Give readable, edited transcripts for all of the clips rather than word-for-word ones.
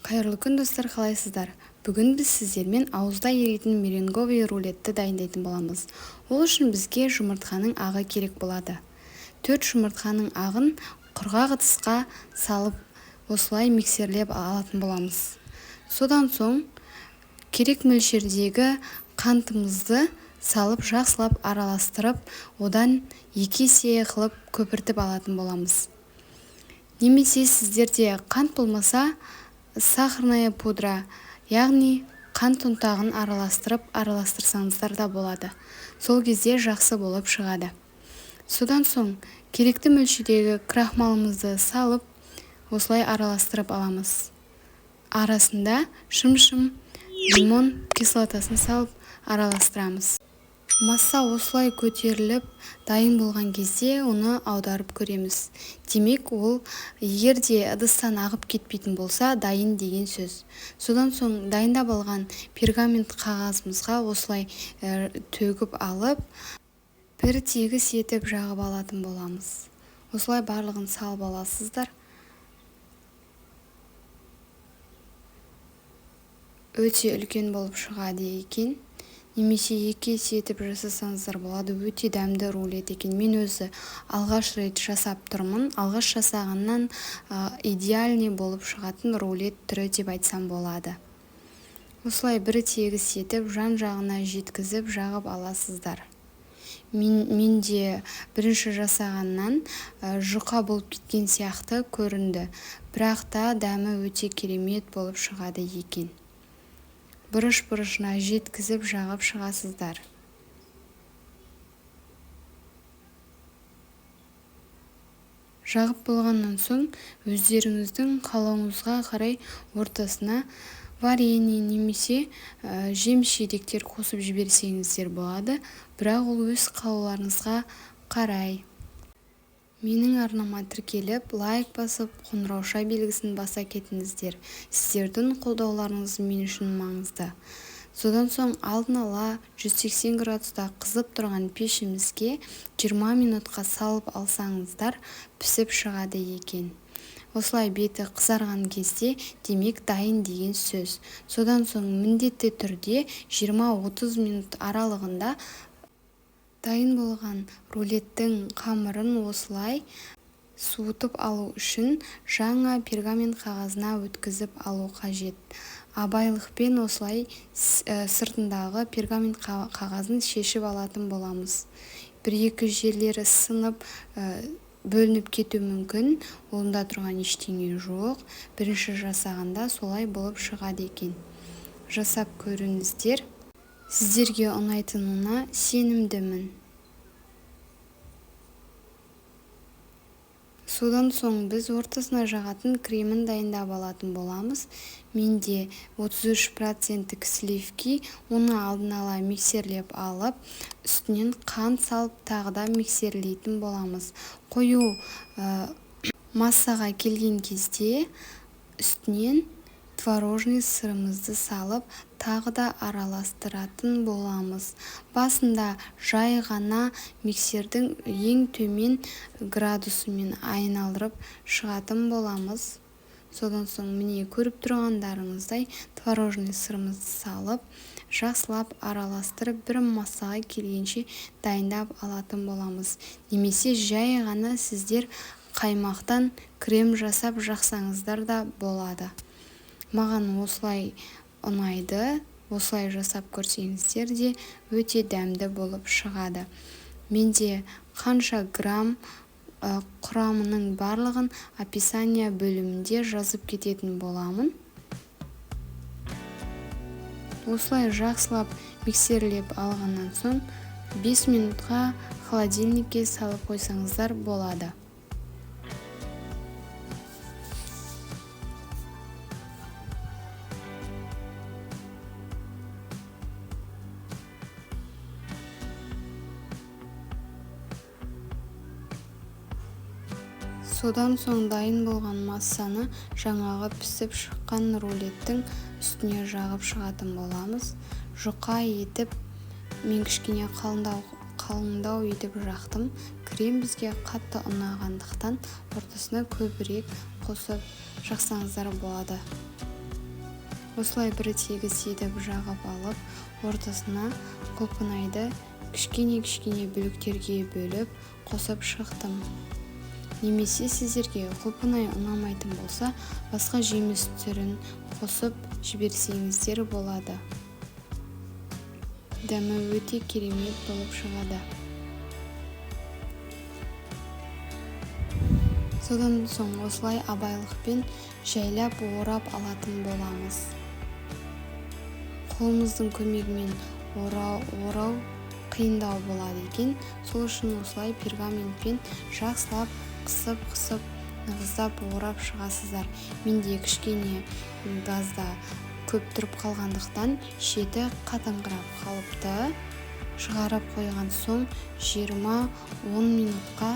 Қайырлы күн достар, қалайсыздар? Бүгін біз сіздермен ауызда еритін меренговый рулетті дайындайтын боламыз. Ол үшін бізге жұмыртқаның ағы керек болады. 4 жұмыртқаның ағын құрғақ ыдысқа салып, осылай миксерлеп алатын боламыз. Содан соң керек мөлшердегі қантымызды салып жақсылап араластырып, одан 2 есе қылып көпіртіп алатын боламыз. Немесе сіздерде қант болмаса, сахарная пудра, яғни қант ұнтағын араластырсаңыздар да болады. Сол кезде жақсы болып шығады. Содан соң керекті мөлшердегі крахмалымызды салып, осылай араластырып аламыз. Арасында шым-шым лимон кислотасын салып араластырамыз. Масса осылай көтеріліп, дайын болған кезде оны аударып көреміз. Демек, ол егерде ыдыстан ағып кетпейтін болса, дайын деген сөз. Содан соң дайындап алған пергамент қағазымызға осылай төгіп алып, бір тегіс етіп жағып алатын боламыз. Осылай барлығын салып аласыздар. Өте үлкен болып шығады екен. Немесе 2 есе етіп жасасаңыздар болады. Өте дәмді рулет екен. Мен өзі алғаш рет жасап тұрмын. Алғаш жасағаннан идеальный болып шығатын рулет түрі деп айтсам болады. Осылай бір тегіс етіп, жан-жағына жеткізіп жағып аласыздар. Мен де бірінші жасағаннан жұқа болып кеткен сияқты көрінді. Бірақ та дәмі өте керемет болып шығады екен. Бұрыш-бұрышына жеткізіп жағып шығасыздар. Жағып болғаннан соң өздеріңіздің қалауыңызға қарай ортасына варенье немесе жеміс-жидектер қосып жіберсеңіздер болады, бірақ ол өз қалауларыңызға қарай. Менің арнама тіркеліп, лайк басып, қоңырауша белгісін баса кетіңіздер. Сіздердің қолдауларыңыз мен үшін маңызды. Содан соң алдын ала 180 градуста қызып тұрған пешімізге 20 минутқа салып алсаңыздар, пісіп шығады екен. Осылай беті қызарған кезде демек дайын деген сөз. Содан соң міндетті түрде 20-30 минут аралығында дайын болған рулеттің қамырын осылай суытып алу үшін жаңа пергамент қағазына өткізіп алу қажет. Абайлықпен осылай сыртындағы пергамент қағазын шешіп алатын боламыз. Бір-екі жерлері сынып бөлініп кету мүмкін, онда тұрған ештеңе жоқ. Бірінші жасағанда солай болып шығады екен. Жасап көріңіздер. Сіздерге ұнайтынына сенімдімін. Содан соң біз ортасына жағатын кремін дайындап алатын боламыз. Менде 33% сливки, оны алдын ала миксерлеп алып, үстінен қант салып тағы да миксерлейтін боламыз. Қою массаға келген кезде үстінен творожный сырымызды салып, тағы да араластыратын боламыз. Басында жай ғана миксердің ең төмен градусымен айналдырып шығатын боламыз. Содан соң міне көріп тұрғандарыңыздай творожный сырымызды салып, жақсылап араластырып, бір массаға келгенше дайындап алатын боламыз. Немесе жай ғана сіздер қаймақтан крем жасап жақсаңыздар да болады. Маған осылай ұнайды, осылай жасап көрсеңіздер де өте дәмді болып шығады. Менде қанша грамм құрамының барлығын описание бөлімінде жазып кететін боламын. Осылай жақсылап миксерлеп алғаннан соң 5 минутқа холодильникке салып қойсаңыздар болады. Содан соң дайын болған массаны жаңағы пісіп шыққан рулеттің үстіне жағып шығатын боламыз. Жұқа етіп, мен кішкене қалыңдау етіп жақтым. Крем бізге қатты ұнағандықтан ортасына көбірек қосып жақсаңыздар болады. Осылай бір тегіс етіп жағып алып, ортасына құлпынайды кішкене бөліктерге бөліп қосып шықтым. Немесе сіздерге құлпынай ұнамайтын болса, басқа жеміс түрін қосып жіберсеңіздер болады. Дәмі өте керемет болып шығады. Содан соң осылай абайлықпен жайлап орап алатын боламыз. Қолымыздың көмегімен орау қиындау болады екен. Сол үшін осылай пергаментпен жақсылап қысып нығыздап орап шығасыздар. Менде кішкене газда көп тұрып қалғандықтан шеті қатыңқырап қалыпты. Шығарып қойған соң 20-10 минутқа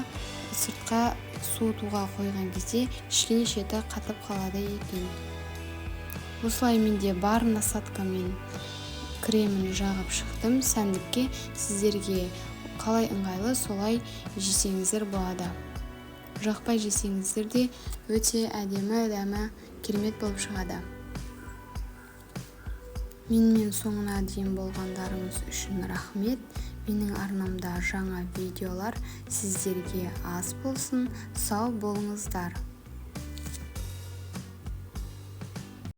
сыртқа суытуға қойған кезде кішкене шеті қатып қалады екен. Осылай менде бар насадкамен кремін жағып шықтым. Сәндікке сіздерге қалай ыңғайлы солай жесеңіздер болады. Жақпай жесеңіздер де өте әдемі, дәмі керемет болып шығады. Менімен соңына дейін болғандарыңыз үшін рахмет. Менің арнамда жаңа видеолар сіздерге аз болсын. Сау болыңыздар.